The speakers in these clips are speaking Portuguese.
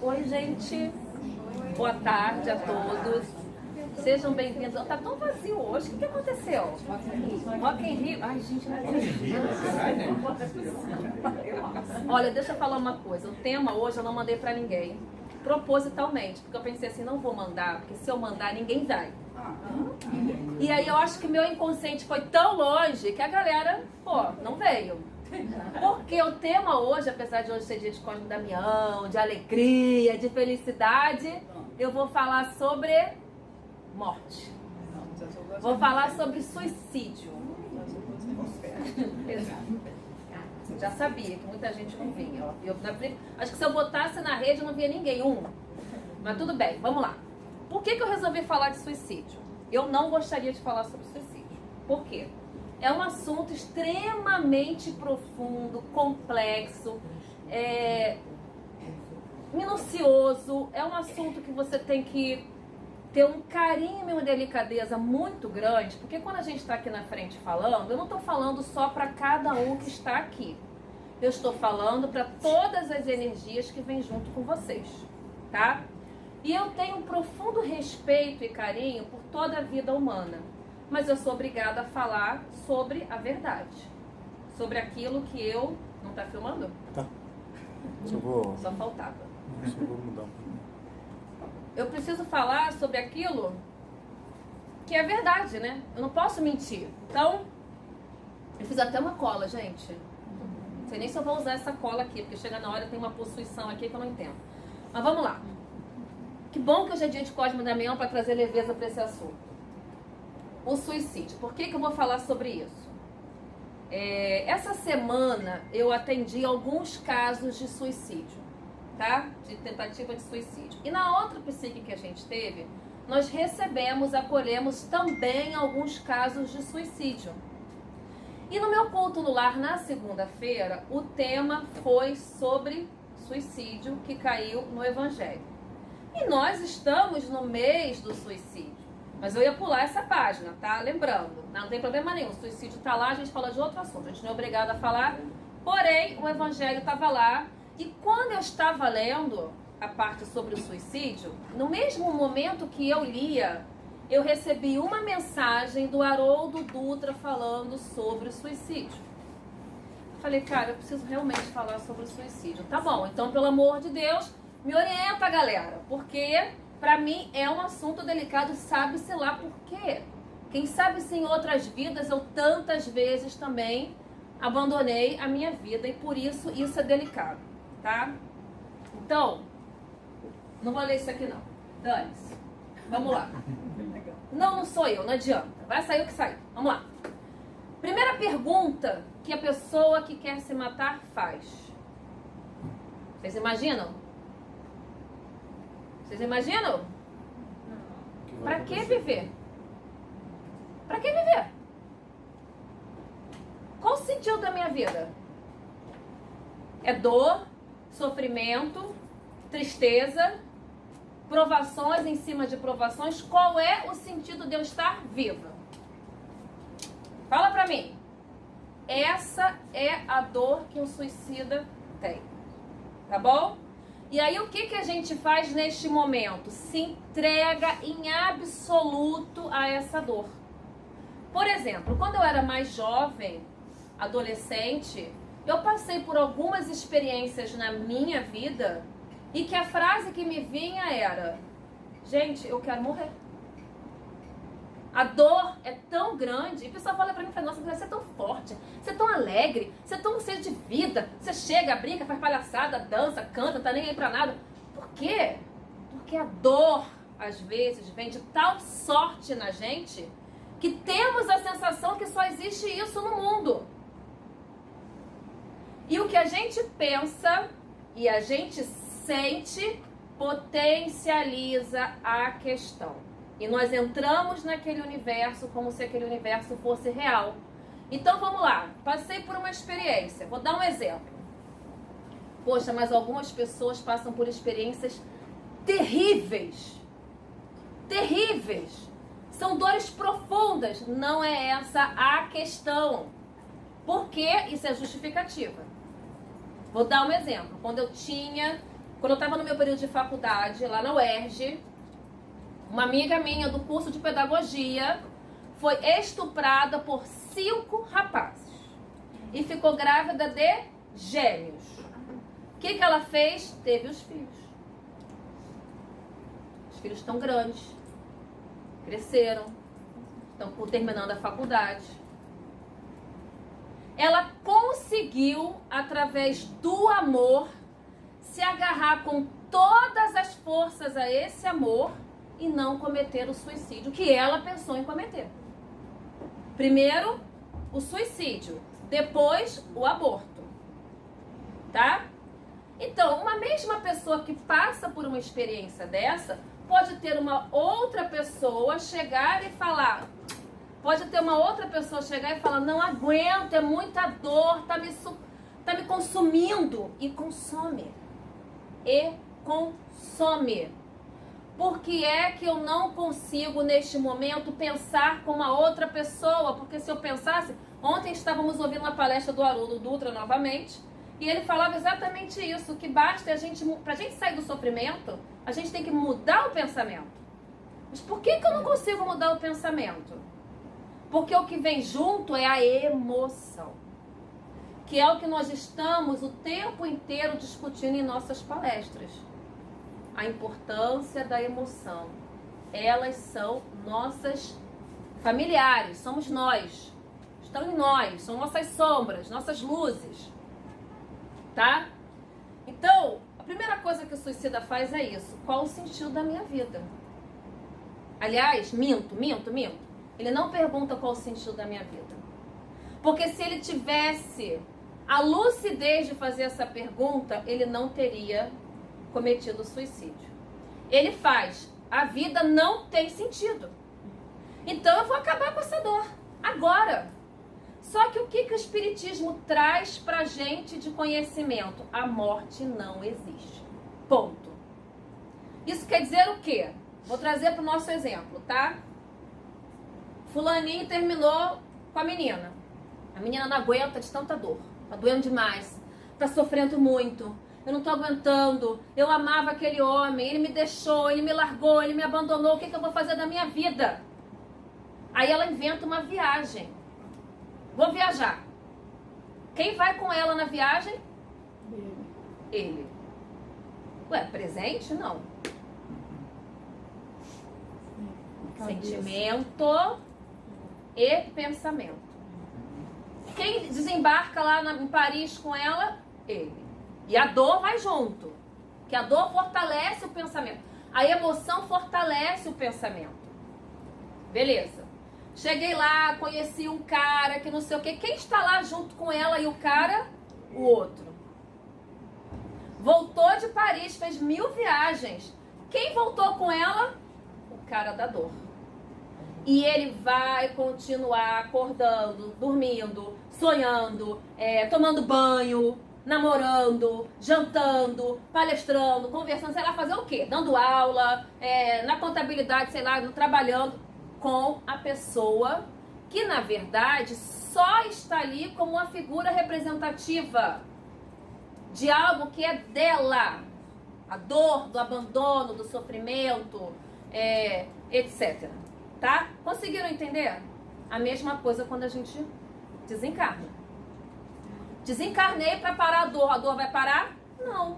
Oi, gente. Boa tarde a todos. Sejam bem-vindos. Tá tão vazio hoje. O que aconteceu? Rock in Rio. Ai, gente, não acredito. Olha, deixa eu falar uma coisa. O tema hoje eu não mandei pra ninguém. Propositalmente. Porque eu pensei assim, não vou mandar. Porque se eu mandar, ninguém vai. E aí eu acho que meu inconsciente foi tão longe que a galera, não veio. Porque o tema hoje, apesar de hoje ser dia de Cosme e Damião, de alegria, de felicidade, eu vou falar sobre morte. Vou falar sobre suicídio. Exato. Já sabia que muita gente não vinha. Acho que se eu botasse na rede eu não via ninguém. Mas tudo bem, vamos lá. Por que eu resolvi falar de suicídio? Eu não gostaria de falar sobre suicídio. Por quê? É um assunto extremamente profundo, complexo, minucioso. É um assunto que você tem que ter um carinho e uma delicadeza muito grande, porque quando a gente está aqui na frente falando, eu não estou falando só para cada um que está aqui. Eu estou falando para todas as energias que vêm junto com vocês, tá? E eu tenho um profundo respeito e carinho por toda a vida humana. Mas eu sou obrigada a falar sobre a verdade. Sobre aquilo que eu... Não tá filmando? Tá. Só faltava. Só vou mudar um pouquinho. Eu preciso falar sobre aquilo que é verdade, né? Eu não posso mentir. Então, eu fiz até uma cola, gente. Não sei nem se eu vou usar essa cola aqui, porque chega na hora tem uma possuição aqui que eu não entendo. Mas vamos lá. Que bom que hoje é dia de Cosme e Damião para trazer leveza para esse assunto. O suicídio. Por que eu vou falar sobre isso? Essa semana eu atendi alguns casos de suicídio, tá? De tentativa de suicídio. E na outra psique que a gente teve, nós acolhemos também alguns casos de suicídio. E no meu culto no lar, na segunda-feira, o tema foi sobre suicídio que caiu no Evangelho. E nós estamos no mês do suicídio. Mas eu ia pular essa página, tá? Lembrando, não tem problema nenhum. O suicídio tá lá, a gente fala de outro assunto. A gente não é obrigado a falar. Porém, o Evangelho estava lá. E quando eu estava lendo a parte sobre o suicídio, no mesmo momento que eu lia, eu recebi uma mensagem do Haroldo Dutra falando sobre o suicídio. Falei, cara, eu preciso realmente falar sobre o suicídio. Tá bom, então, pelo amor de Deus, me orienta, galera. Porque... pra mim é um assunto delicado, sabe-se lá por quê. Quem sabe se em outras vidas eu tantas vezes também abandonei a minha vida e por isso é delicado, tá? Então, não vou ler isso aqui não. Dane-se. Vamos lá. Não sou eu, não adianta. Vai sair o que sair. Vamos lá. Primeira pergunta que a pessoa que quer se matar faz. Vocês imaginam? Vocês imaginam? Pra que viver? Pra que viver? Qual o sentido da minha vida? É dor, sofrimento, tristeza, provações em cima de provações. Qual é o sentido de eu estar viva? Fala pra mim. Essa é a dor que um suicida tem. Tá bom? E aí o que a gente faz neste momento? Se entrega em absoluto a essa dor. Por exemplo, quando eu era mais jovem, adolescente, eu passei por algumas experiências na minha vida e que a frase que me vinha era: gente, eu quero morrer. A dor é tão grande, e o pessoal fala pra mim, nossa, você é tão forte, você é tão alegre, você é tão cheio de vida, você chega, brinca, faz palhaçada, dança, canta, não tá nem aí pra nada. Por quê? Porque a dor, às vezes, vem de tal sorte na gente, que temos a sensação que só existe isso no mundo. E o que a gente pensa e a gente sente potencializa a questão. E nós entramos naquele universo como se aquele universo fosse real. Então vamos lá, passei por uma experiência, vou dar um exemplo. Poxa, mas algumas pessoas passam por experiências terríveis. Terríveis. São dores profundas. Não é essa a questão. Porque isso é justificativa. Vou dar um exemplo. Quando eu tinha quando eu estava no meu período de faculdade, lá na UERJ, uma amiga minha do curso de pedagogia foi estuprada por 5 rapazes e ficou grávida de gêmeos. O que ela fez? Teve os filhos. Os filhos estão grandes, cresceram, estão terminando a faculdade. Ela conseguiu, através do amor, se agarrar com todas as forças a esse amor e não cometer o suicídio que ela pensou em cometer. Primeiro, o suicídio, depois o aborto, tá? Então, uma mesma pessoa que passa por uma experiência dessa, pode ter uma outra pessoa chegar e falar, não aguento, é muita dor, tá me consumindo, e consome. Por que é que eu não consigo, neste momento, pensar como a outra pessoa? Porque se eu pensasse... Ontem estávamos ouvindo uma palestra do Haroldo Dutra novamente, e ele falava exatamente isso, que basta pra gente sair do sofrimento, a gente tem que mudar o pensamento. Mas por que eu não consigo mudar o pensamento? Porque o que vem junto é a emoção, que é o que nós estamos o tempo inteiro discutindo em nossas palestras. A importância da emoção. Elas são nossas familiares, somos nós. Estão em nós, são nossas sombras, nossas luzes. Tá? Então, a primeira coisa que o suicida faz é isso. Qual o sentido da minha vida? Aliás, minto. Ele não pergunta qual o sentido da minha vida. Porque se ele tivesse a lucidez de fazer essa pergunta, ele não teria cometido suicídio. Ele faz, a vida não tem sentido. Então eu vou acabar com essa dor, agora. Só que o que o Espiritismo traz pra gente de conhecimento? A morte não existe. Ponto. Isso quer dizer o quê? Vou trazer pro nosso exemplo, tá? Fulaninho terminou com a menina. A menina não aguenta de tanta dor. Tá doendo demais. Tá sofrendo muito. Eu não tô aguentando. Eu amava aquele homem. Ele me deixou, ele me largou, ele me abandonou. O que eu vou fazer da minha vida? Aí ela inventa uma viagem. Vou viajar. Quem vai com ela na viagem? Ele. Ué, presente? Não. Sentimento e pensamento. Quem desembarca lá em Paris com ela? Ele. E a dor vai junto. Que a dor fortalece o pensamento. A emoção fortalece o pensamento. Beleza. Cheguei lá, conheci um cara que não sei o quê. Quem está lá junto com ela e o cara? O outro. Voltou de Paris, fez 1000 viagens. Quem voltou com ela? O cara da dor. E ele vai continuar acordando, dormindo, sonhando, tomando banho, namorando, jantando, palestrando, conversando, sei lá, fazer o quê? Dando aula, na contabilidade, sei lá, trabalhando com a pessoa que, na verdade, só está ali como uma figura representativa de algo que é dela. A dor, do abandono, do sofrimento, etc. Tá? Conseguiram entender? A mesma coisa quando a gente desencarna. Desencarnei para parar a dor vai parar? Não.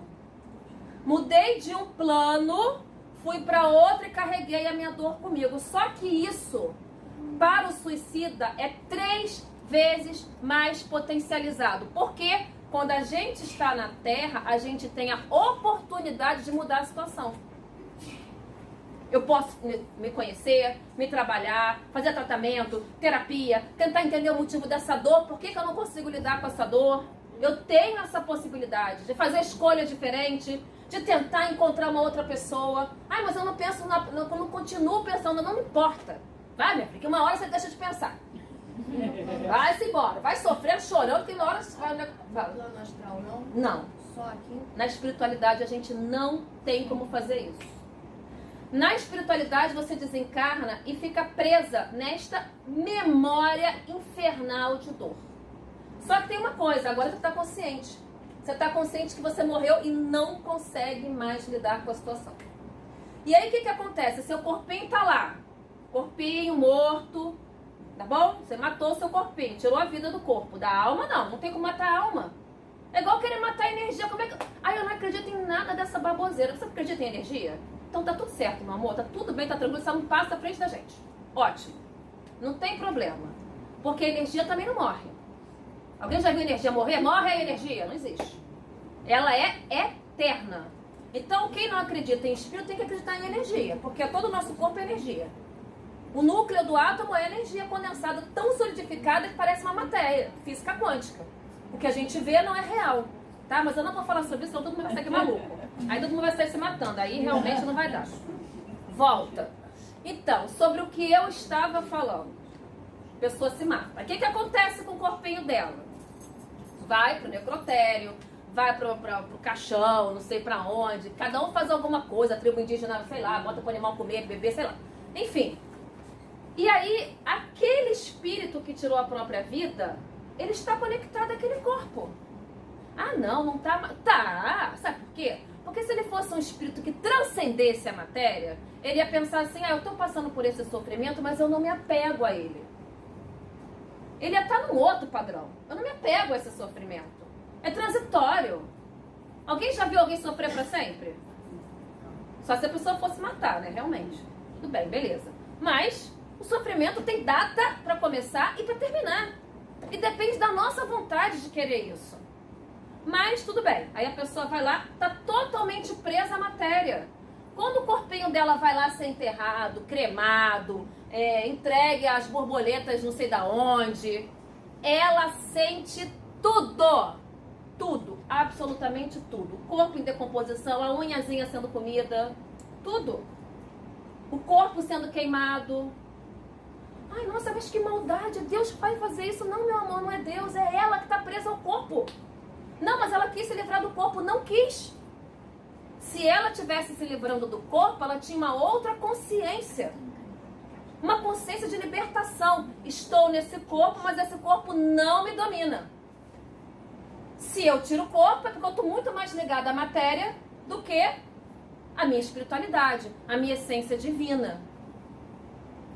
Mudei de um plano, fui para outro e carreguei a minha dor comigo. Só que isso, para o suicida, é 3 vezes mais potencializado. Porque quando a gente está na Terra, a gente tem a oportunidade de mudar a situação. Eu posso me conhecer, me trabalhar, fazer tratamento, terapia, tentar entender o motivo dessa dor, por que eu não consigo lidar com essa dor. Eu tenho essa possibilidade de fazer escolhas diferentes, de tentar encontrar uma outra pessoa. Ai, mas eu não penso, eu não continuo pensando, não me importa. Vai, minha filha, que uma hora você deixa de pensar. Vai-se embora, vai sofrendo, chorando, que uma hora você vai... Plano astral, não? Não. Só aqui? Na espiritualidade a gente não tem como fazer isso. Na espiritualidade você desencarna e fica presa nesta memória infernal de dor. Só que tem uma coisa, agora você está consciente. Você está consciente que você morreu e não consegue mais lidar com a situação. E aí o que acontece? Seu corpinho está lá, corpinho morto, tá bom? Você matou o seu corpinho, tirou a vida do corpo. Da alma não tem como matar a alma. É igual querer matar a energia. Como é que... eu não acredito em nada dessa baboseira. Você acredita em energia? Então tá tudo certo, meu amor, tá tudo bem, tá tranquilo, você não passa à frente da gente. Ótimo. Não tem problema. Porque a energia também não morre. Alguém já viu a energia morrer? Morre a energia, não existe. Ela é eterna. Então quem não acredita em espírito tem que acreditar em energia, porque todo o nosso corpo é energia. O núcleo do átomo é energia condensada, tão solidificada que parece uma matéria, física quântica. O que a gente vê não é real, tá? Mas eu não vou falar sobre isso, senão todo mundo vai sair aqui maluco. Aí todo mundo vai sair se matando, aí realmente não vai dar. Volta. Então, sobre o que eu estava falando. A pessoa se mata. O que acontece com o corpinho dela? Vai pro necrotério, vai pro caixão, não sei pra onde. Cada um faz alguma coisa, a tribo indígena, sei lá, bota pro animal comer, beber, sei lá. Enfim. E aí, aquele espírito que tirou a própria vida, ele está conectado àquele corpo. Ah, não tá... Tá, sabe por quê? Porque se ele fosse um espírito que transcendesse a matéria, ele ia pensar assim, eu estou passando por esse sofrimento, mas eu não me apego a ele. Ele ia estar num outro padrão. Eu não me apego a esse sofrimento. É transitório. Alguém já viu alguém sofrer para sempre? Só se a pessoa fosse matar, né? Realmente. Tudo bem, beleza. Mas o sofrimento tem data para começar e para terminar. E depende da nossa vontade de querer isso. Mas tudo bem. Aí a pessoa vai lá, tá totalmente presa à matéria. Quando o corpinho dela vai lá ser enterrado, cremado, entregue às borboletas não sei da onde, ela sente tudo. Tudo, absolutamente tudo. O corpo em decomposição, a unhazinha sendo comida, tudo. O corpo sendo queimado. Ai, nossa, mas que maldade, Deus vai fazer isso. Não, meu amor, não é Deus, é ela que está presa ao corpo. Não, mas ela quis se livrar do corpo, não quis. Se ela tivesse se livrando do corpo, ela tinha uma outra consciência. Uma consciência de libertação. Estou nesse corpo, mas esse corpo não me domina. Se eu tiro o corpo, é porque eu estou muito mais ligada à matéria do que a minha espiritualidade, a minha essência divina.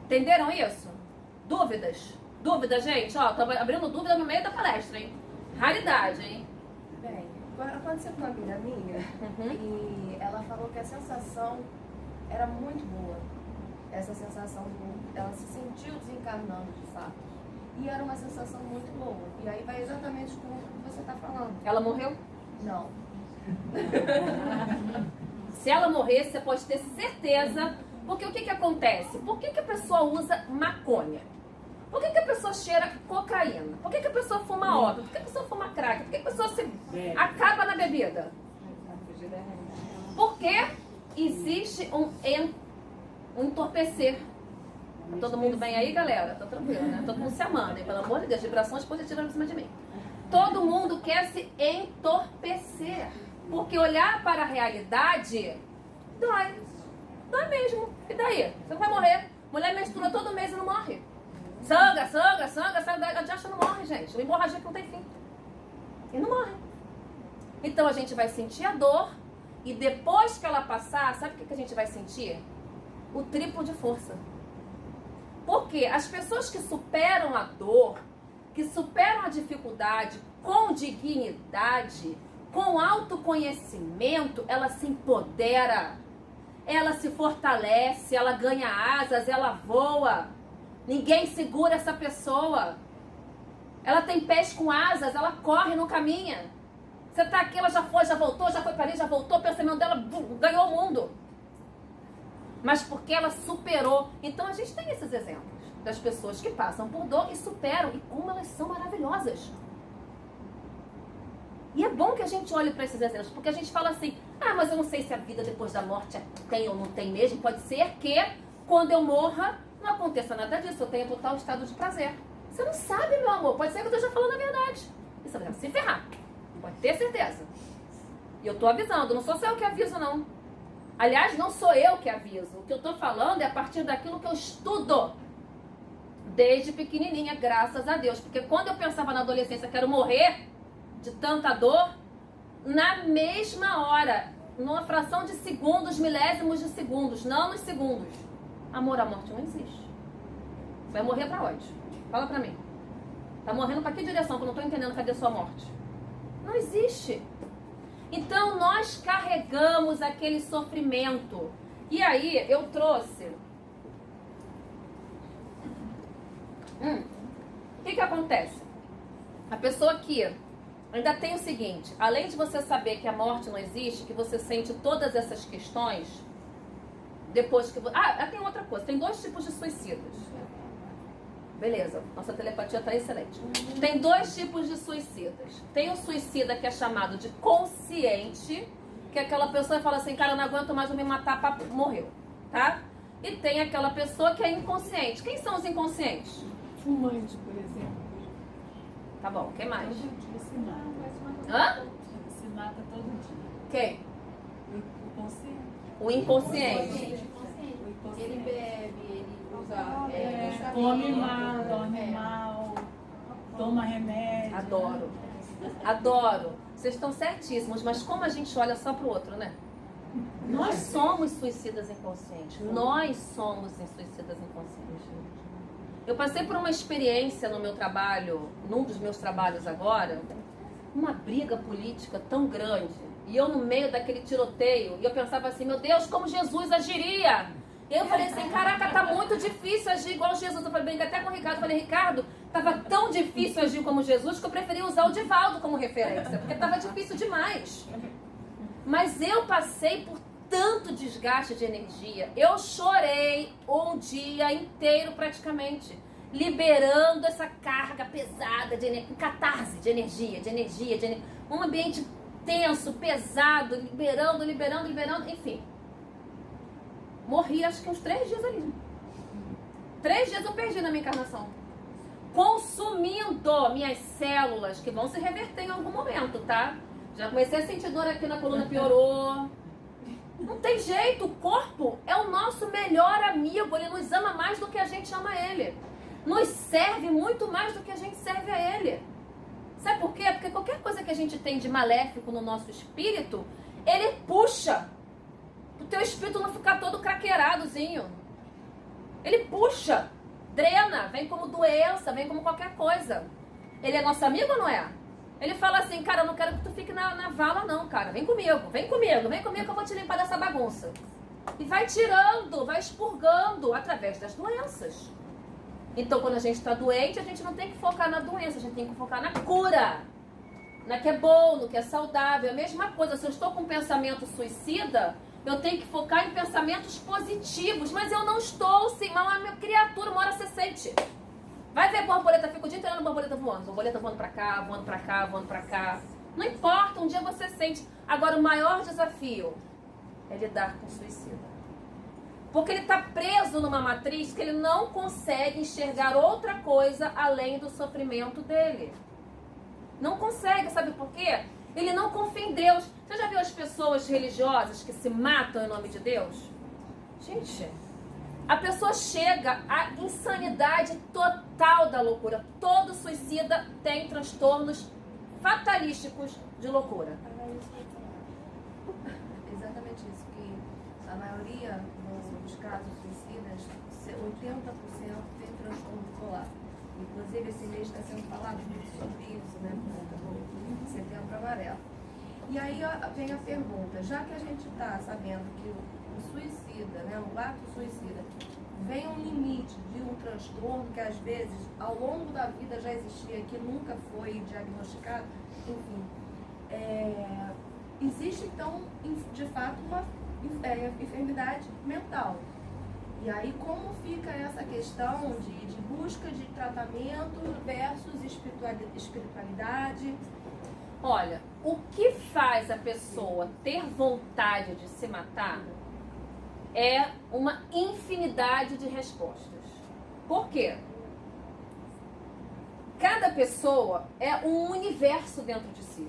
Entenderam isso? Dúvidas? Dúvidas, gente? Ó, tô abrindo dúvida no meio da palestra, hein? Raridade, hein? Bem, aconteceu com uma amiga minha e ela falou que a sensação era muito boa. Essa sensação, ela se sentiu desencarnando de fato. E era uma sensação muito boa. E aí vai exatamente com o que você está falando. Ela morreu? Não. Se ela morrer, você pode ter certeza. Porque o que acontece? Por que a pessoa usa maconha? Por que a pessoa cheira cocaína? Por que a pessoa fuma ópio? Por que a pessoa fuma crack? Por que a pessoa se acaba na bebida? Porque existe um entorpecer. Tá todo mundo bem aí, galera? Tá tranquilo, né? Todo mundo se amando, hein? Pelo amor de Deus, vibrações positivas em cima de mim. Todo mundo quer se entorpecer. Porque olhar para a realidade dói. Dói mesmo. E daí? Você não vai morrer. Mulher menstrua todo mês e não morre. Sangra. A diacha não morre, gente. Uma hemorragia que não tem fim. E não morre. Então a gente vai sentir a dor. E depois que ela passar, sabe o que a gente vai sentir? O triplo de força. Porque as pessoas que superam a dor, que superam a dificuldade com dignidade, com autoconhecimento, ela se empodera, ela se fortalece, ela ganha asas, ela voa. Ninguém segura essa pessoa. Ela tem pés com asas, ela corre, não caminha. Você tá aqui, ela já foi para ali, já voltou, o pensamento dela ganhou o mundo. Mas porque ela superou. Então a gente tem esses exemplos das pessoas que passam por dor e superam. E como elas são maravilhosas. E é bom que a gente olhe para esses exemplos. Porque a gente fala assim, mas eu não sei se a vida depois da morte tem ou não tem mesmo. Pode ser que quando eu morra não aconteça nada disso. Eu tenha total estado de prazer. Você não sabe, meu amor. Pode ser que eu esteja falando a verdade. E você vai se ferrar. Pode ter certeza. E eu tô avisando. Não sou só eu que aviso, não. Aliás, não sou eu que aviso. O que eu estou falando é a partir daquilo que eu estudo. Desde pequenininha, graças a Deus. Porque quando eu pensava na adolescência, quero morrer de tanta dor, na mesma hora, numa fração de segundos, milésimos de segundos, não nos segundos. Amor à morte não existe. Vai morrer pra onde? Fala pra mim. Tá morrendo pra que direção? Que eu não tô entendendo cadê sua morte. Não existe. Então nós carregamos aquele sofrimento. E aí eu trouxe... O que acontece? A pessoa que ainda tem o seguinte, além de você saber que a morte não existe, que você sente todas essas questões, depois que... tem outra coisa, tem 2 tipos de suicidas. Beleza, nossa telepatia tá excelente. Tem 2 tipos de suicidas. Tem o suicida que é chamado de consciente, que é aquela pessoa que fala assim, cara, eu não aguento mais, vou me matar, morreu, tá? E tem aquela pessoa que é inconsciente. Quem são os inconscientes? Fumante, por exemplo. Tá bom, quem mais? Todo dia se mata. Hã? Se mata todo dia. Quem? O consciente. O inconsciente. Ele bebe, ele usa... Come mal, dorme mal, toma remédio. Adoro. Adoro. Vocês estão certíssimos, mas como a gente olha só pro outro, né? Nós somos suicidas inconscientes. Nós somos suicidas inconscientes. Eu passei por uma experiência no meu trabalho, num dos meus trabalhos agora, uma briga política tão grande. E eu no meio daquele tiroteio, e eu pensava assim, meu Deus, como Jesus agiria? E eu falei assim, caraca, tá muito difícil agir igual Jesus. Eu falei até com o Ricardo, eu falei, Ricardo, tava tão difícil agir como Jesus que eu preferi usar o Divaldo como referência, porque tava difícil demais. Mas eu passei por tanto desgaste de energia. Eu chorei um dia inteiro praticamente, liberando essa carga pesada de energia, catarse de energia, um ambiente tenso, pesado, liberando, enfim. Morri acho que uns 3 dias ali. 3 dias eu perdi na minha encarnação. Consumindo minhas células, que vão se reverter em algum momento, tá? Já comecei a sentir dor aqui na coluna, piorou. Não tem jeito, o corpo é o nosso melhor amigo, ele nos ama mais do que a gente ama ele. Nos serve muito mais do que a gente serve a ele. Sabe por quê? Porque qualquer coisa que a gente tem de maléfico no nosso espírito, ele puxa. O teu espírito não ficar todo craqueiradozinho. Ele puxa, drena, vem como doença, vem como qualquer coisa. Ele é nosso amigo ou não é? Ele fala assim, cara, eu não quero que tu fique na vala não, cara. Vem comigo que eu vou te limpar dessa bagunça. E vai tirando, vai expurgando através das doenças. Então, quando a gente está doente, a gente não tem que focar na doença, a gente tem que focar na cura. Na que é bom, no que é saudável. É a mesma coisa, se eu estou com um pensamento suicida, eu tenho que focar em pensamentos positivos. Mas eu não estou, sim, mas uma criatura, uma hora você sente. Vai ver borboleta, fica o dia inteiro borboleta voando pra cá, voando pra cá. Não importa, um dia você sente. Agora, o maior desafio é lidar com o suicida. Porque ele está preso numa matriz que ele não consegue enxergar outra coisa além do sofrimento dele. Não consegue, sabe por quê? Ele não confia em Deus. Você já viu as pessoas religiosas que se matam em nome de Deus? Gente, a pessoa chega à insanidade total da loucura. Todo suicida tem transtornos fatalísticos de loucura. Exatamente isso, que a maioria dos casos suicidas, 80% tem transtorno bipolar. Inclusive, esse mês está sendo falado muito sobre isso, né? No Setembro Amarelo. E aí vem a pergunta, já que a gente está sabendo que o suicida, né, o ato suicida, vem um limite de um transtorno que às vezes ao longo da vida já existia, que nunca foi diagnosticado, enfim, existe então de fato uma enfermidade mental. E aí como fica essa questão de busca de tratamento versus espiritualidade? Olha, o que faz a pessoa ter vontade de se matar é uma infinidade de respostas. Por quê? Cada pessoa é um universo dentro de si.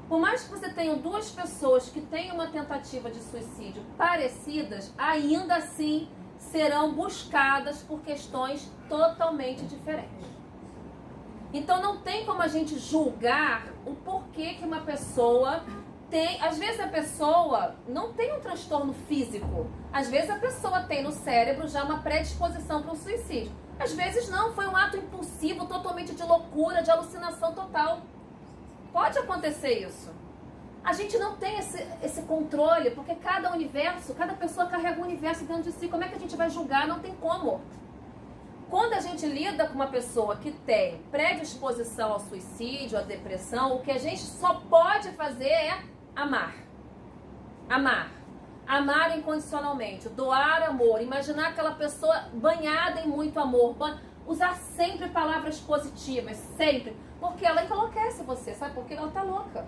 Por mais que você tenha 2 pessoas que tenham uma tentativa de suicídio parecidas, ainda assim serão buscadas por questões totalmente diferentes. Então não tem como a gente julgar o porquê que uma pessoa tem. Às vezes a pessoa não tem um transtorno físico. Às vezes a pessoa tem no cérebro já uma predisposição para o suicídio. Às vezes não, foi um ato impulsivo, totalmente de loucura, de alucinação total. Pode acontecer isso. A gente não tem esse controle, porque cada universo, cada pessoa carrega um universo dentro de si. Como é que a gente vai julgar? Não tem como. Quando a gente lida com uma pessoa que tem predisposição ao suicídio, à depressão, o que a gente só pode fazer é amar. Amar. Amar incondicionalmente. Doar amor. Imaginar aquela pessoa banhada em muito amor. Usar sempre palavras positivas. Sempre. Porque ela enlouquece você. Sabe por quê? Ela tá louca.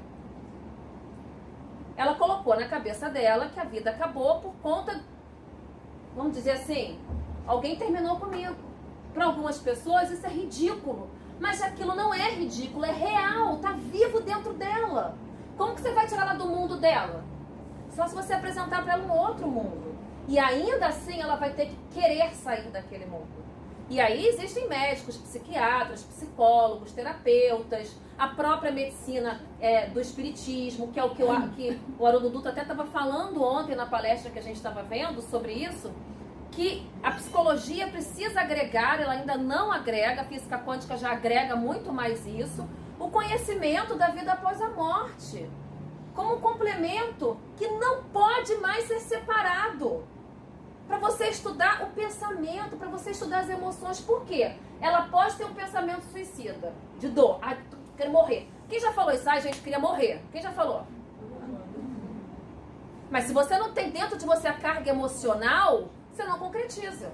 Ela colocou na cabeça dela que a vida acabou por conta, vamos dizer assim, alguém terminou comigo. Para algumas pessoas isso é ridículo, mas aquilo não é ridículo, é real, tá vivo dentro dela. Como que você vai tirar ela do mundo dela? Só se você apresentar para ela um outro mundo. E ainda assim ela vai ter que querer sair daquele mundo. E aí existem médicos, psiquiatras, psicólogos, terapeutas, a própria medicina do espiritismo, que é o que o Haroldo Dutra até estava falando ontem na palestra que a gente estava vendo sobre isso, que a psicologia precisa agregar, ela ainda não agrega, a física quântica já agrega muito mais isso, o conhecimento da vida após a morte, como um complemento que não pode mais ser separado. Para você estudar o pensamento, para você estudar as emoções. Por quê? Ela pode ter um pensamento suicida, de dor. Ai, quero morrer. Quem já falou isso? Ai, gente, queria morrer. Quem já falou? Mas se você não tem dentro de você a carga emocional, você não concretiza.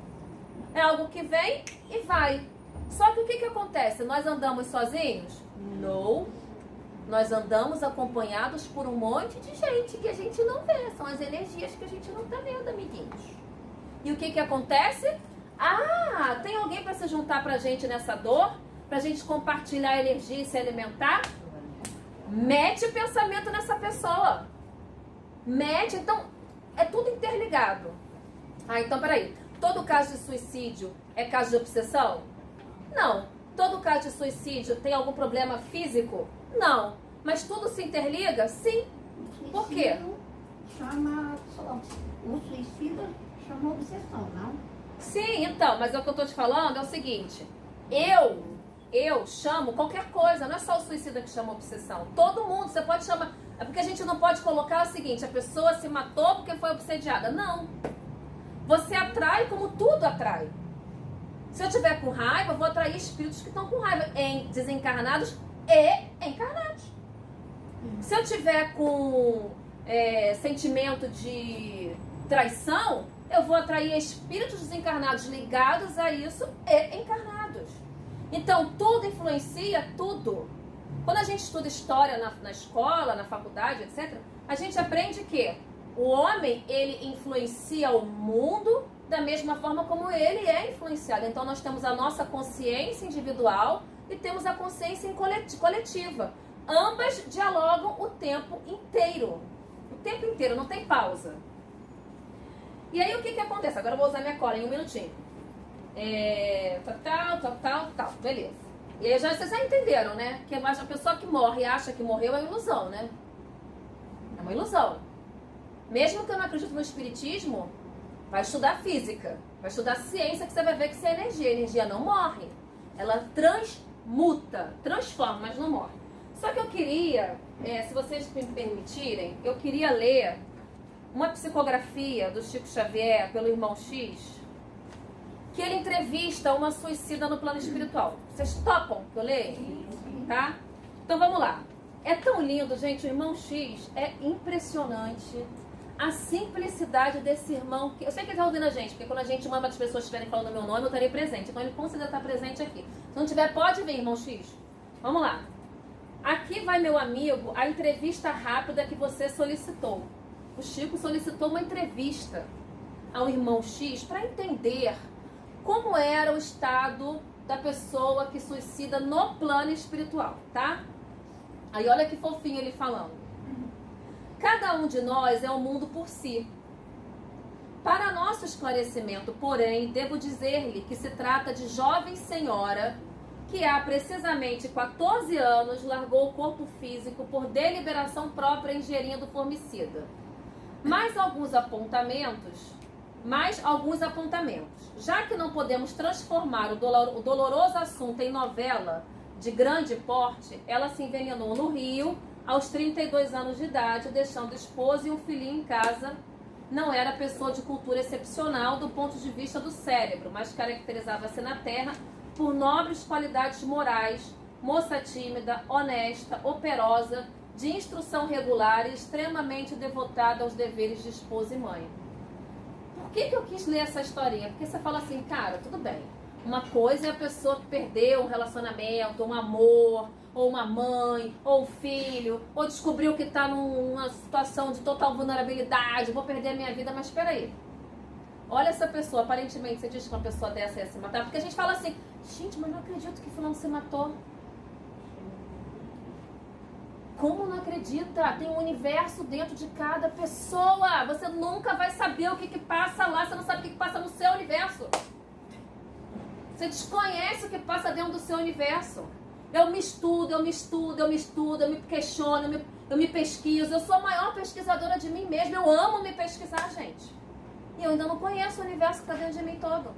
É algo que vem e vai. Só que o que acontece? Nós andamos sozinhos? Não. Nós andamos acompanhados por um monte de gente que a gente não vê. São as energias que a gente não está vendo, amiguinhos. E o que acontece? Ah, tem alguém para se juntar pra gente nessa dor? Pra gente compartilhar energia e se alimentar? Mete pensamento nessa pessoa. Mete, então, é tudo interligado. Ah, então peraí. Todo caso de suicídio é caso de obsessão? Não. Todo caso de suicídio tem algum problema físico? Não. Mas tudo se interliga? Sim. Por quê? Chama só. O suicida chama obsessão, não? Sim, então, mas o que eu tô te falando é o seguinte. Eu chamo qualquer coisa, não é só o suicida que chama obsessão. Todo mundo, você pode chamar. É porque a gente não pode colocar o seguinte, a pessoa se matou porque foi obsediada. Não. Você atrai como tudo atrai. Se eu tiver com raiva, eu vou atrair espíritos que estão com raiva, em desencarnados e encarnados. Se eu tiver com sentimento de traição, eu vou atrair espíritos desencarnados ligados a isso e encarnados. Então, tudo influencia tudo. Quando a gente estuda história na escola, na faculdade, etc., a gente aprende que o homem, ele influencia o mundo da mesma forma como ele é influenciado. Então, nós temos a nossa consciência individual e temos a consciência coletiva. Ambas dialogam o tempo inteiro. O tempo inteiro, não tem pausa. E aí, o que acontece? Agora eu vou usar minha cola em um minutinho. Tal. Beleza. E aí, vocês já entenderam, né? Que a pessoa que morre e acha que morreu é ilusão, né? É uma ilusão. Mesmo que eu não acredite no espiritismo, vai estudar física, vai estudar ciência, que você vai ver que isso é energia. A energia não morre. Ela transmuta, transforma, mas não morre. Só que eu queria, se vocês me permitirem, eu queria ler uma psicografia do Chico Xavier pelo Irmão X, que ele entrevista uma suicida no plano espiritual. Vocês topam que eu leia? Tá? Então vamos lá. É tão lindo, gente, o Irmão X é impressionante. A simplicidade desse irmão, que eu sei que ele está ouvindo a gente, porque quando a gente manda as pessoas estiverem falando meu nome, eu estarei presente. Então ele com certeza está presente aqui. Se não tiver, pode vir, Irmão X. Vamos lá. Aqui vai, meu amigo, a entrevista rápida que você solicitou. O Chico solicitou uma entrevista ao Irmão X para entender como era o estado da pessoa que suicida no plano espiritual, tá? Aí olha que fofinho ele falando. Cada um de nós é um mundo por si. Para nosso esclarecimento, porém, devo dizer-lhe que se trata de jovem senhora que há precisamente 14 anos largou o corpo físico por deliberação própria ingerindo formicida. Mais alguns apontamentos. Já que não podemos transformar o doloroso assunto em novela de grande porte, ela se envenenou no Rio aos 32 anos de idade, deixando esposa e um filhinho em casa. Não era pessoa de cultura excepcional do ponto de vista do cérebro, mas caracterizava-se na terra por nobres qualidades morais, moça tímida, honesta, operosa, de instrução regular e extremamente devotada aos deveres de esposa e mãe. Por que eu quis ler essa historinha? Porque você fala assim, cara, tudo bem. Uma coisa é a pessoa que perdeu um relacionamento, um amor, ou uma mãe, ou um filho, ou descobriu que está numa situação de total vulnerabilidade, vou perder a minha vida, mas espera aí. Olha essa pessoa, aparentemente você diz que uma pessoa dessa ia se matar, porque a gente fala assim, gente, mas não acredito que fulano se matou. Como não acredita? Tem um universo dentro de cada pessoa. Você nunca vai saber o que passa lá, você não sabe o que passa no seu universo. Você desconhece o que passa dentro do seu universo. Eu me estudo, eu me questiono, eu me pesquiso. Eu sou a maior pesquisadora de mim mesma. Eu amo me pesquisar, gente. E eu ainda não conheço o universo que está dentro de mim todo.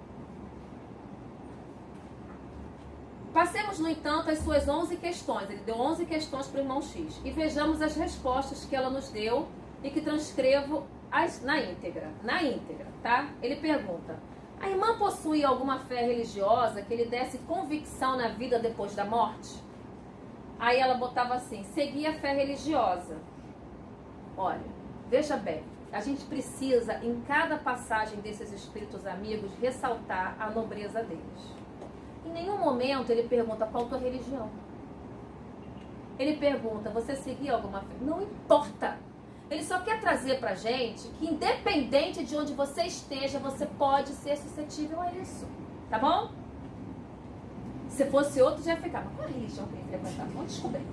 Passemos, no entanto, as suas 11 questões. Ele deu 11 questões para o irmão X. E vejamos as respostas que ela nos deu e que transcrevo na íntegra. Na íntegra, tá? Ele pergunta: a irmã possui alguma fé religiosa que lhe desse convicção na vida depois da morte? Aí ela botava assim: segui a fé religiosa. Olha, veja bem, a gente precisa, em cada passagem desses espíritos amigos, ressaltar a nobreza deles. Em nenhum momento ele pergunta qual a tua religião. Ele pergunta, você seguia alguma fé? Não importa. Ele só quer trazer pra gente que independente de onde você esteja, você pode ser suscetível a isso. Tá bom? Se fosse outro, já ia ficar, mas qual a religião que ele frequentava? Vamos descobrir.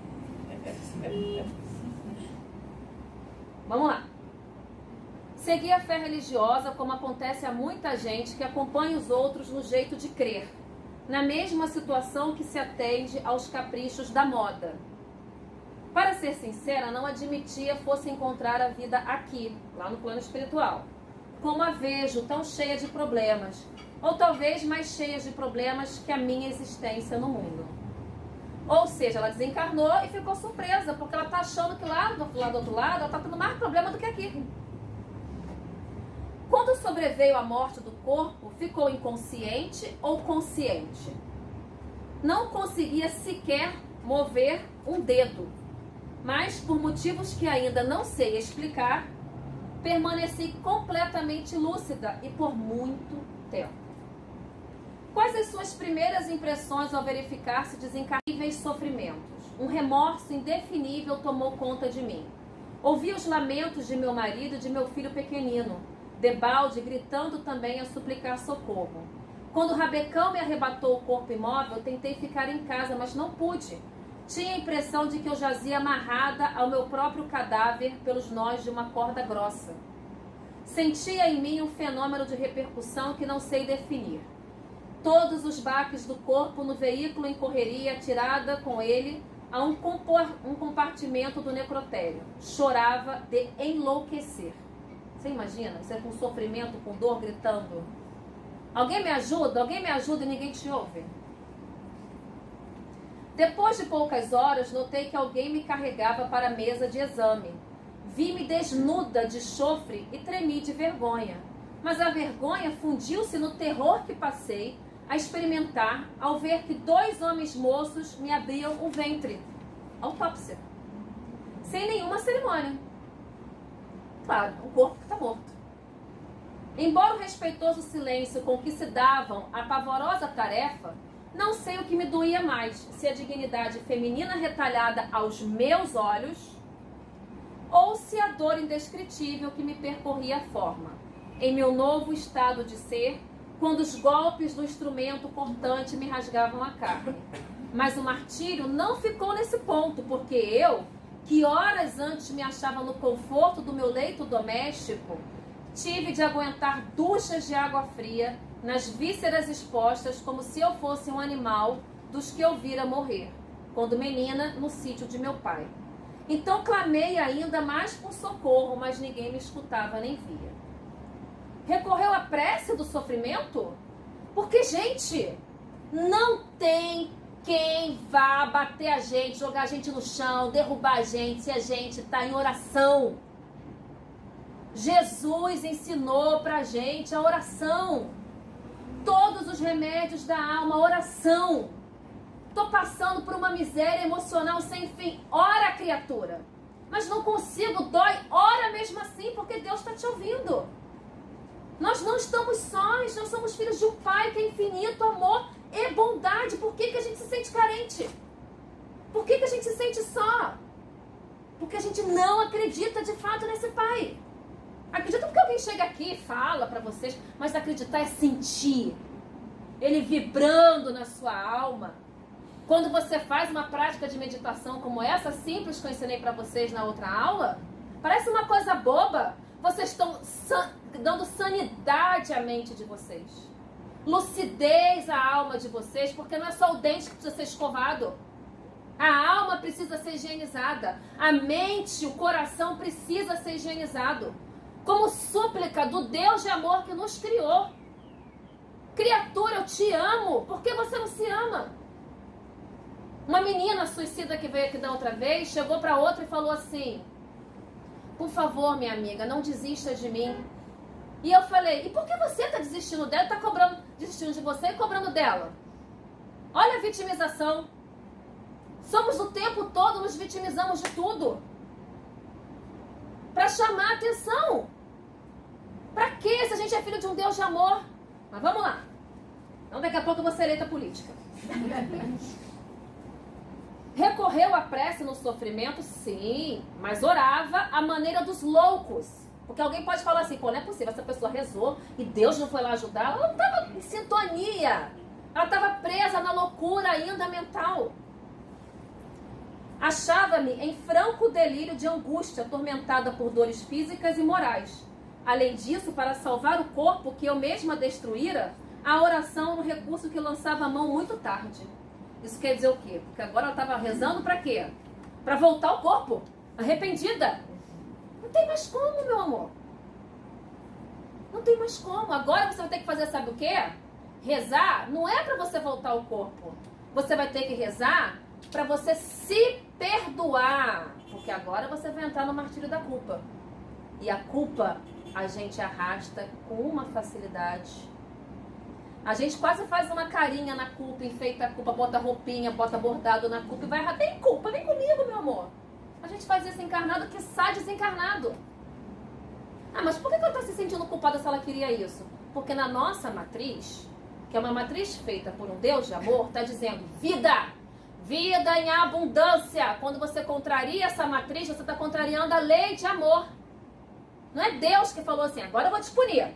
Vamos lá. Seguir a fé religiosa, como acontece a muita gente que acompanha os outros no jeito de crer, na mesma situação que se atende aos caprichos da moda. Para ser sincera, não admitia fosse encontrar a vida aqui, lá no plano espiritual, como a vejo tão cheia de problemas, ou talvez mais cheia de problemas que a minha existência no mundo. Ou seja, ela desencarnou e ficou surpresa, porque ela está achando que lá do outro lado, ela está tendo mais problema do que aqui. Quando sobreveio a morte do corpo, ficou inconsciente ou consciente? Não conseguia sequer mover um dedo, mas por motivos que ainda não sei explicar, permaneci completamente lúcida e por muito tempo. Quais as suas primeiras impressões ao verificar-se desencarníveis sofrimentos? Um remorso indefinível tomou conta de mim. Ouvi os lamentos de meu marido e de meu filho pequenino, debalde gritando também a suplicar socorro. Quando o rabecão me arrebatou o corpo imóvel, tentei ficar em casa, mas não pude. Tinha a impressão de que eu jazia amarrada ao meu próprio cadáver pelos nós de uma corda grossa. Sentia em mim um fenômeno de repercussão que não sei definir. Todos os baques do corpo no veículo em correria, atirada com ele a um compartimento do necrotério. Chorava de enlouquecer. Você imagina? Você com sofrimento, com dor, gritando. Alguém me ajuda? Alguém me ajuda e ninguém te ouve. Depois de poucas horas, notei que alguém me carregava para a mesa de exame. Vi-me desnuda de chofre e tremi de vergonha. Mas a vergonha fundiu-se no terror que passei a experimentar ao ver que 2 homens moços me abriam o ventre. Autópsia. Sem nenhuma cerimônia. Claro, um corpo que está morto. Embora o respeitoso silêncio com que se davam a pavorosa tarefa, não sei o que me doía mais, se a dignidade feminina retalhada aos meus olhos, ou se a dor indescritível que me percorria a forma, em meu novo estado de ser, quando os golpes do instrumento cortante me rasgavam a carne. Mas o martírio não ficou nesse ponto, porque eu, que horas antes me achava no conforto do meu leito doméstico, tive de aguentar duchas de água fria nas vísceras expostas como se eu fosse um animal dos que eu vira morrer, quando menina, no sítio de meu pai. Então clamei ainda mais por socorro, mas ninguém me escutava nem via. Recorreu à prece do sofrimento? Porque, gente, não tem quem vá bater a gente, jogar a gente no chão, derrubar a gente, se a gente está em oração. Jesus ensinou pra gente a oração. Todos os remédios da alma, oração. Tô passando por uma miséria emocional sem fim. Ora, criatura. Mas não consigo, dói. Ora mesmo assim, porque Deus está te ouvindo. Nós não estamos sós, nós somos filhos de um Pai que é infinito, amor e bondade. Por que a gente se sente carente? Por que a gente se sente só? Porque a gente não acredita de fato nesse Pai. Acredita porque alguém chega aqui e fala pra vocês, mas acreditar é sentir. Ele vibrando na sua alma. Quando você faz uma prática de meditação como essa, simples que eu ensinei pra vocês na outra aula, parece uma coisa boba. Vocês estão dando sanidade à mente de vocês. Lucidez à alma de vocês, porque não é só o dente que precisa ser escovado. A alma precisa ser higienizada. A mente, o coração precisa ser higienizado. Como súplica do Deus de amor que nos criou. Criatura, eu te amo. Por que você não se ama? Uma menina suicida que veio aqui da outra vez, chegou para outra e falou assim: por favor, minha amiga, não desista de mim. E eu falei: e por que você está desistindo dela? Está desistindo de você e cobrando dela? Olha a vitimização. Somos o tempo todo, nos vitimizamos de tudo. Para chamar a atenção. Para quê? Se a gente é filho de um Deus de amor. Mas vamos lá. Então daqui a pouco eu vou ser eleita política. Recorreu à prece no sofrimento? Sim. Mas orava à maneira dos loucos. Porque alguém pode falar assim: pô, não é possível, essa pessoa rezou e Deus não foi lá ajudar. Ela não estava em sintonia. Ela estava presa na loucura ainda mental. Achava-me em franco delírio de angústia, atormentada por dores físicas e morais. Além disso, para salvar o corpo que eu mesma destruíra, a oração era um recurso que lançava a mão muito tarde. Isso quer dizer o quê? Porque agora ela estava rezando para quê? Para voltar ao corpo, arrependida. Não tem mais como, meu amor. Não tem mais como. Agora você vai ter que fazer, sabe o quê? Rezar não é para você voltar ao corpo. Você vai ter que rezar para você se perdoar, porque agora você vai entrar no martírio da culpa. E a culpa a gente arrasta com uma facilidade. A gente quase faz uma carinha na culpa, enfeita a culpa, bota roupinha, bota bordado na culpa e vai errar. Tem culpa, vem comigo, meu amor. A gente faz isso encarnado que sai desencarnado. Ah, mas por que ela está se sentindo culpada se ela queria isso? Porque na nossa matriz, que é uma matriz feita por um Deus de amor, está dizendo vida. Vida em abundância. Quando você contraria essa matriz, você está contrariando a lei de amor. Não é Deus que falou assim: agora eu vou te punir.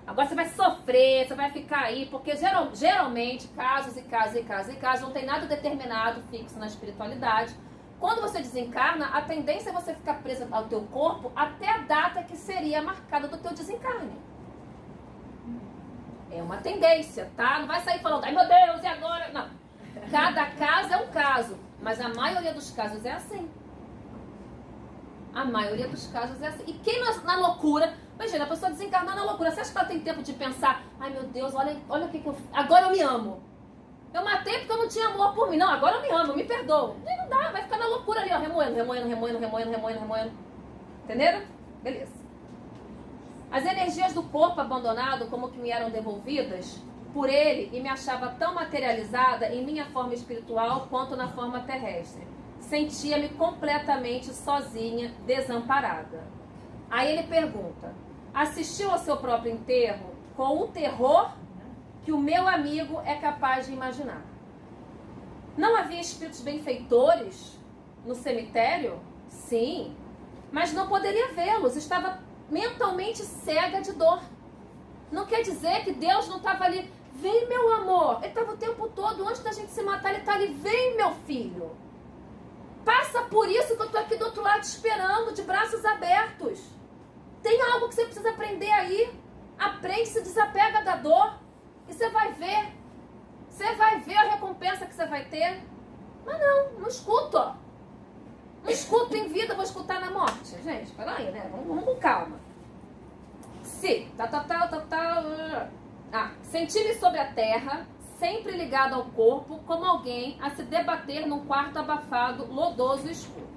Agora você vai sofrer, você vai ficar aí. Porque geralmente, casos e casos e casos e casos, não tem nada determinado, fixo na espiritualidade. Quando você desencarna, a tendência é você ficar presa ao teu corpo até a data que seria marcada do teu desencarne. É uma tendência, tá? Não vai sair falando: ai meu Deus, e agora? Não. Cada caso é um caso, mas a maioria dos casos é assim. A maioria dos casos é assim. E quem na loucura, imagina, a pessoa desencarnar na loucura, você acha que ela tem tempo de pensar: ai meu Deus, olha o que eu fiz, agora eu me amo. Eu matei porque eu não tinha amor por mim. Não, agora eu me amo, me perdoo. Não dá, vai ficar na loucura ali, ó, remoendo. Entenderam? Beleza. As energias do corpo abandonado, como que me eram devolvidas por ele, e me achava tão materializada em minha forma espiritual quanto na forma terrestre. Sentia-me completamente sozinha, desamparada. Aí ele pergunta: assistiu ao seu próprio enterro com o terror que o meu amigo é capaz de imaginar? Não havia espíritos benfeitores no cemitério? Sim, mas não poderia vê-los, estava mentalmente cega de dor. Não quer dizer que Deus não estava ali. Vem, meu amor. Ele estava o tempo todo, antes da gente se matar, ele está ali. Vem, meu filho. Passa por isso que eu estou aqui do outro lado esperando, de braços abertos. Tem algo que você precisa aprender aí. Aprende, se desapega da dor. E você vai ver Você vai ver a recompensa que você vai ter. Mas não escuto. Não escuto em vida, vou escutar na morte. Gente, peraí, né? Vamos com calma. Se, senti-me sobre a terra, sempre ligado ao corpo, como alguém a se debater num quarto abafado, lodoso e escuro.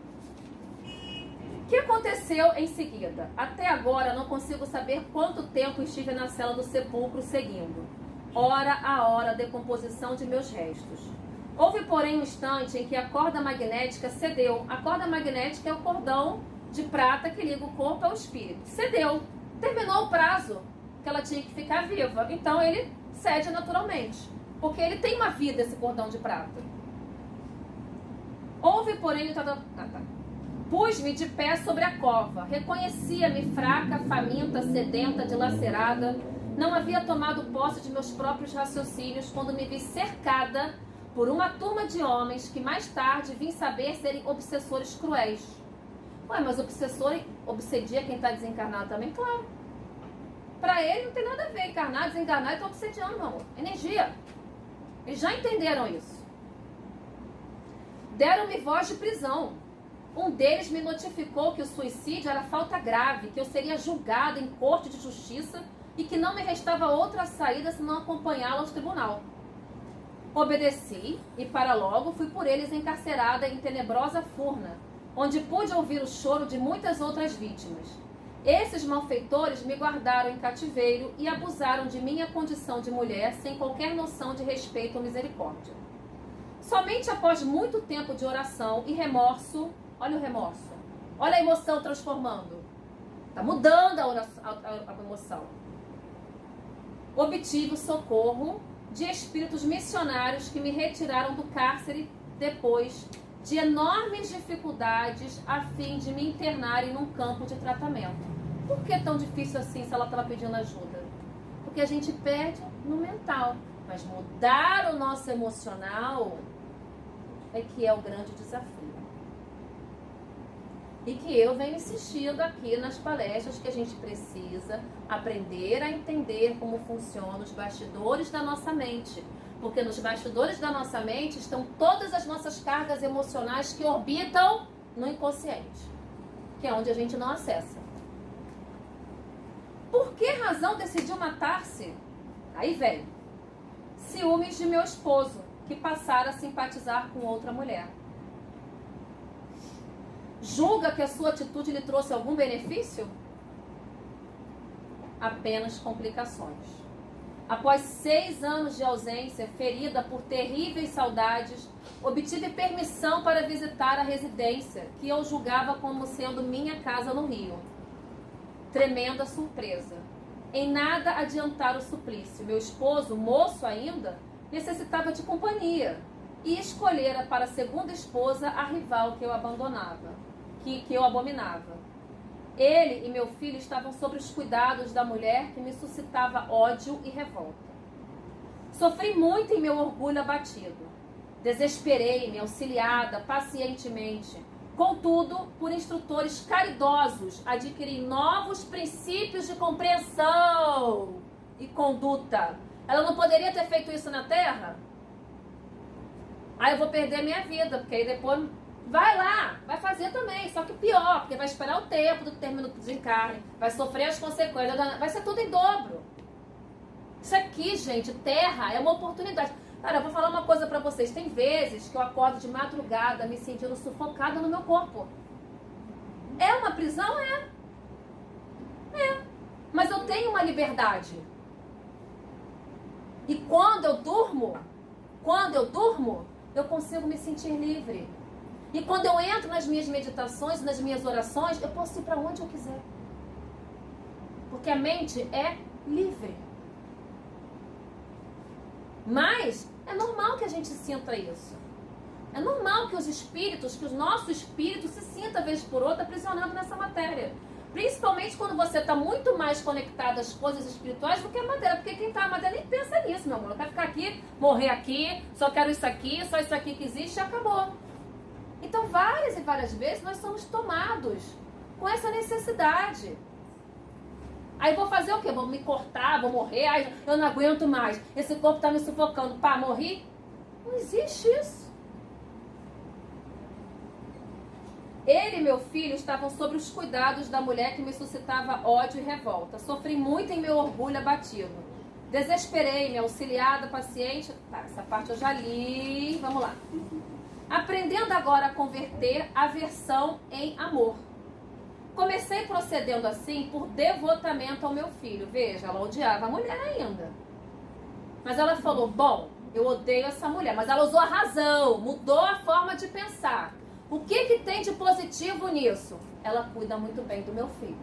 O que aconteceu em seguida? Até agora não consigo saber quanto tempo estive na cela do sepulcro seguindo, hora a hora, a decomposição de meus restos. Houve, porém, um instante em que a corda magnética cedeu. A corda magnética é o cordão de prata que liga o corpo ao espírito. Cedeu. Terminou o prazo que ela tinha que ficar viva. Então ele cede naturalmente, porque ele tem uma vida, esse cordão de prata. Houve, porém, pus-me de pé sobre a cova. Reconhecia-me fraca, faminta, sedenta, dilacerada. Não havia tomado posse de meus próprios raciocínios quando me vi cercada por uma turma de homens que mais tarde vim saber serem obsessores cruéis. Ué, mas obsessor obsedia quem está desencarnado também? Claro. Para ele não tem nada a ver. Encarnado, desencarnado, estão obsediando, meu amor. Energia. Eles já entenderam isso. Deram-me voz de prisão. Um deles me notificou que o suicídio era falta grave, que eu seria julgado em corte de justiça e que não me restava outra saída senão acompanhá-lo ao tribunal. Obedeci e para logo fui por eles encarcerada em tenebrosa furna, onde pude ouvir o choro de muitas outras vítimas. Esses malfeitores me guardaram em cativeiro e abusaram de minha condição de mulher sem qualquer noção de respeito ou misericórdia. Somente após muito tempo de oração e remorso, olha o remorso, olha a emoção transformando, está mudando a emoção, obtive o socorro de espíritos missionários que me retiraram do cárcere depois de enormes dificuldades a fim de me internarem num campo de tratamento. Por que é tão difícil assim se ela estava pedindo ajuda? Porque a gente perde no mental, mas mudar o nosso emocional é que é o grande desafio. E que eu venho insistindo aqui nas palestras que a gente precisa aprender a entender como funcionam os bastidores da nossa mente. Porque nos bastidores da nossa mente estão todas as nossas cargas emocionais que orbitam no inconsciente, que é onde a gente não acessa. Por que razão decidiu matar-se? Aí vem. Ciúmes de meu esposo, que passara a simpatizar com outra mulher. Julga que a sua atitude lhe trouxe algum benefício? Apenas complicações. Após 6 anos de ausência, ferida por terríveis saudades, obtive permissão para visitar a residência, que eu julgava como sendo minha casa no Rio. Tremenda surpresa. Em nada adiantar o suplício. Meu esposo, moço ainda, necessitava de companhia e escolhera para a segunda esposa a rival que eu abandonava. Que eu abominava. Ele e meu filho estavam sob os cuidados da mulher que me suscitava ódio e revolta. Sofri muito em meu orgulho abatido. Desesperei-me, auxiliada pacientemente. Contudo, por instrutores caridosos, adquiri novos princípios de compreensão e conduta. Ela não poderia ter feito isso na Terra? Aí eu vou perder a minha vida, porque aí depois... Vai lá, vai fazer também, só que pior, porque vai esperar o tempo do término do desencarne, vai sofrer as consequências, vai ser tudo em dobro. Isso aqui, gente, Terra é uma oportunidade. Cara, eu vou falar uma coisa pra vocês, tem vezes que eu acordo de madrugada me sentindo sufocada no meu corpo. É uma prisão? É. Mas eu tenho uma liberdade. E quando eu durmo, eu consigo me sentir livre. E quando eu entro nas minhas meditações, nas minhas orações, eu posso ir para onde eu quiser. Porque a mente é livre. Mas é normal que a gente sinta isso. É normal que os espíritos, que o nosso espírito se sinta, vez por outra, aprisionado nessa matéria. Principalmente quando você está muito mais conectado às coisas espirituais do que a matéria. Porque quem está na matéria nem pensa nisso, meu amor. Eu quero ficar aqui, morrer aqui, só quero isso aqui, só isso aqui que existe e acabou. Então, várias e várias vezes, nós somos tomados com essa necessidade. Aí vou fazer o quê? Vou me cortar, vou morrer? Ai, eu não aguento mais. Esse corpo tá me sufocando. Pá, morri? Não existe isso. Ele e meu filho estavam sob os cuidados da mulher que me suscitava ódio e revolta. Sofri muito em meu orgulho abatido. Desesperei-me, auxiliada, paciente. Tá, essa parte eu já li. Vamos lá. Aprendendo agora a converter aversão em amor. Comecei procedendo assim por devotamento ao meu filho. Veja, ela odiava a mulher ainda. Mas ela falou, bom, eu odeio essa mulher. Mas ela usou a razão, mudou a forma de pensar. O que tem de positivo nisso? Ela cuida muito bem do meu filho.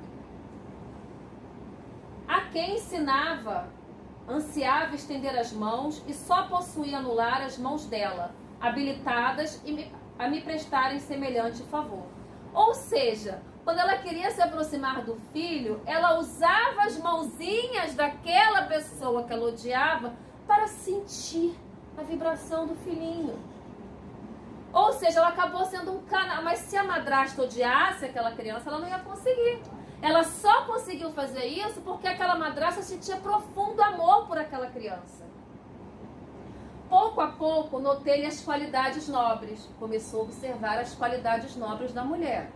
A quem ensinava, ansiava estender as mãos e só possuía anular as mãos dela, habilitadas a me prestarem semelhante favor. Ou seja, quando ela queria se aproximar do filho, ela usava as mãozinhas daquela pessoa que ela odiava para sentir a vibração do filhinho. Ou seja, ela acabou sendo um canal. Mas se a madrasta odiasse aquela criança, ela não ia conseguir. Ela só conseguiu fazer isso porque aquela madrasta sentia profundo amor por aquela criança. Pouco a pouco, notei-lhe as qualidades nobres. Começou a observar as qualidades nobres da mulher.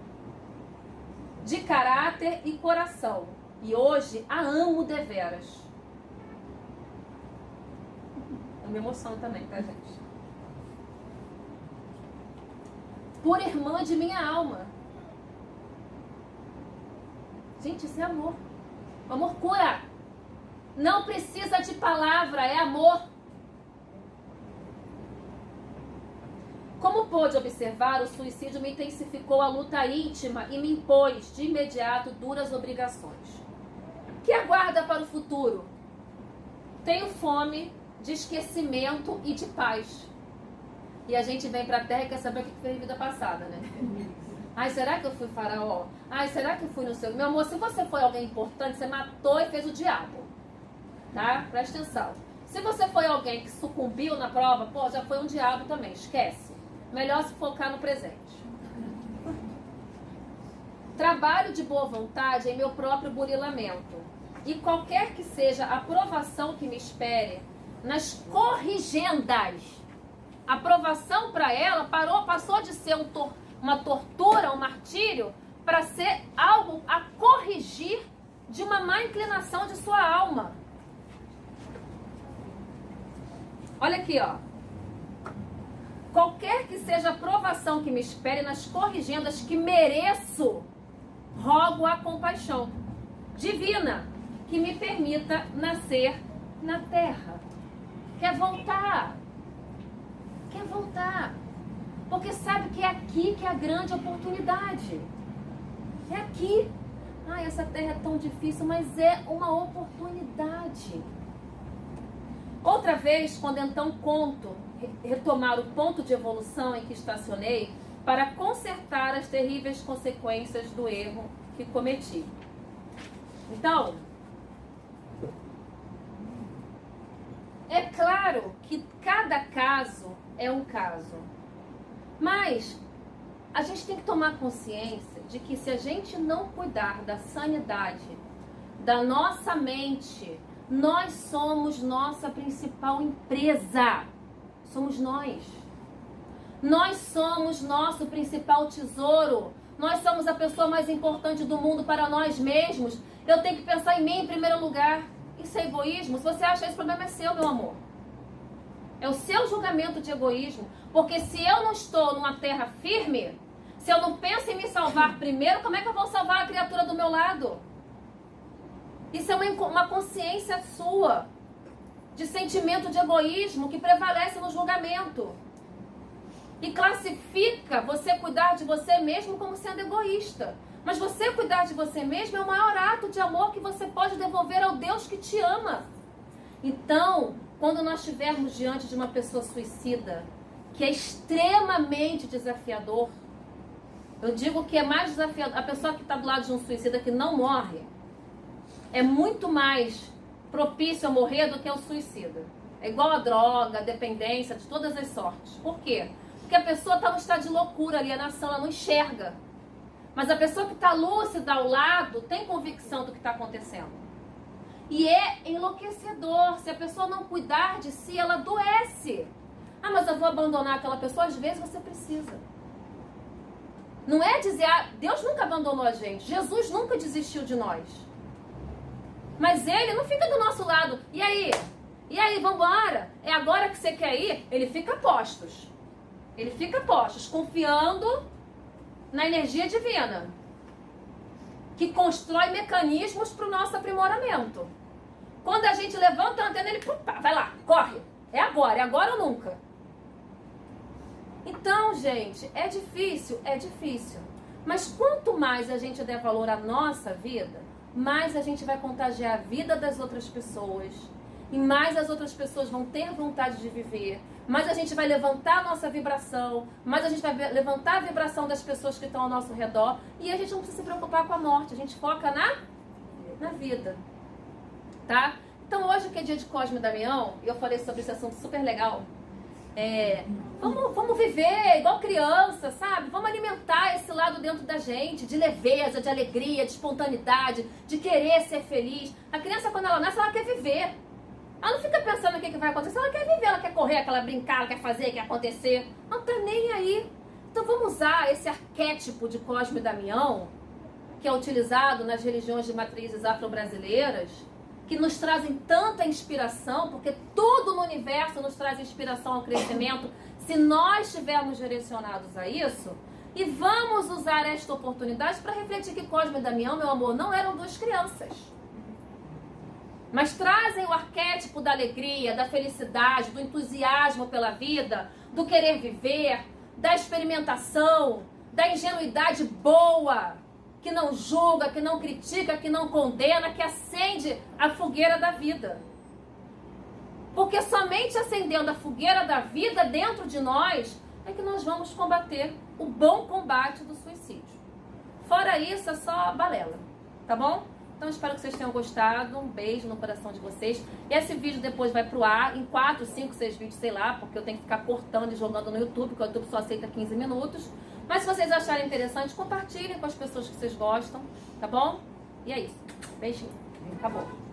De caráter e coração. E hoje a amo deveras. É uma emoção também, tá, gente? Por irmã de minha alma. Gente, isso é amor. O amor cura. Não precisa de palavra, é amor. Como pôde observar, o suicídio me intensificou a luta íntima e me impôs de imediato duras obrigações. Que aguarda para o futuro? Tenho fome de esquecimento e de paz. E a gente vem pra terra e quer saber o que fez na vida passada, né? Ai, será que eu fui faraó? Ai, será que eu fui no seu... Meu amor, se você foi alguém importante, você matou e fez o diabo. Tá? Presta atenção. Se você foi alguém que sucumbiu na prova, pô, já foi um diabo também. Esquece. Melhor se focar no presente. Trabalho de boa vontade em meu próprio burilamento. E qualquer que seja a aprovação que me espere, nas corrigendas... A aprovação para ela passou de ser uma tortura, um martírio, para ser algo a corrigir de uma má inclinação de sua alma. Olha aqui, ó. Qualquer que seja a aprovação que me espere nas corrigendas que mereço, rogo a compaixão divina que me permita nascer na terra. Quer voltar? Quer voltar, porque sabe que é aqui que é a grande oportunidade. É aqui. Ai, essa terra é tão difícil, mas é uma oportunidade. Outra vez, quando então conto retomar o ponto de evolução em que estacionei para consertar as terríveis consequências do erro que cometi. Então, é claro que cada caso é um caso. Mas a gente tem que tomar consciência de que se a gente não cuidar da sanidade da nossa mente, nós somos nossa principal empresa. Somos nós. Nós somos nosso principal tesouro. Nós somos a pessoa mais importante do mundo para nós mesmos. Eu tenho que pensar em mim em primeiro lugar. Isso é egoísmo? Se você acha esse problema é seu, meu amor. É o seu julgamento de egoísmo. Porque se eu não estou numa terra firme, se eu não penso em me salvar primeiro, como é que eu vou salvar a criatura do meu lado? Isso é uma consciência sua, de sentimento de egoísmo que prevalece no julgamento. E classifica você cuidar de você mesmo como sendo egoísta. Mas você cuidar de você mesmo é o maior ato de amor que você pode devolver ao Deus que te ama. Então, quando nós estivermos diante de uma pessoa suicida, que é extremamente desafiador, eu digo que é mais desafiador, a pessoa que está do lado de um suicida que não morre, é muito mais propício a morrer do que o suicida. É igual a droga, a dependência, de todas as sortes. Por quê? Porque a pessoa está no estado de loucura, alienação, ela não enxerga. Mas a pessoa que está lúcida ao lado tem convicção do que está acontecendo. E é enlouquecedor. Se a pessoa não cuidar de si, ela adoece. Ah, mas eu vou abandonar aquela pessoa? Às vezes você precisa. Não é dizer, Deus nunca abandonou a gente. Jesus nunca desistiu de nós. Mas ele não fica do nosso lado. E aí? E aí, vambora? É agora que você quer ir? Ele fica a postos. Ele fica a postos, confiando na energia divina, que constrói mecanismos para o nosso aprimoramento. Quando a gente levanta a antena, ele vai lá, corre. É agora ou nunca. Então, gente, é difícil. Mas quanto mais a gente der valor à nossa vida, mais a gente vai contagiar a vida das outras pessoas. E mais as outras pessoas vão ter vontade de viver. Mais a gente vai levantar a nossa vibração. Mais a gente vai levantar a vibração das pessoas que estão ao nosso redor. E a gente não precisa se preocupar com a morte. A gente foca na vida. Tá? Então hoje que é dia de Cosme e Damião, eu falei sobre esse assunto super legal. Vamos viver igual criança, sabe? Vamos alimentar esse lado dentro da gente, de leveza, de alegria, de espontaneidade, de querer ser feliz. A criança, quando ela nasce, ela quer viver. Ela não fica pensando o que vai acontecer, ela quer viver, ela quer correr, ela quer brincar, ela quer fazer, quer acontecer. Não tá nem aí. Então vamos usar esse arquétipo de Cosme e Damião, que é utilizado nas religiões de matrizes afro-brasileiras, que nos trazem tanta inspiração, porque tudo no universo nos traz inspiração ao crescimento, se nós estivermos direcionados a isso. E vamos usar esta oportunidade para refletir que Cosme e Damião, meu amor, não eram duas crianças. Mas trazem o arquétipo da alegria, da felicidade, do entusiasmo pela vida, do querer viver, da experimentação, da ingenuidade boa, que não julga, que não critica, que não condena, que acende a fogueira da vida. Porque somente acendendo a fogueira da vida dentro de nós é que nós vamos combater o bom combate do suicídio. Fora isso, é só balela, tá bom? Então espero que vocês tenham gostado. Um beijo no coração de vocês. Esse vídeo depois vai pro ar em 4, 5, 6 vídeos, sei lá, porque eu tenho que ficar cortando e jogando no YouTube, porque o YouTube só aceita 15 minutos. Mas se vocês acharem interessante, compartilhem com as pessoas que vocês gostam, tá bom? E é isso. Beijinho. Acabou.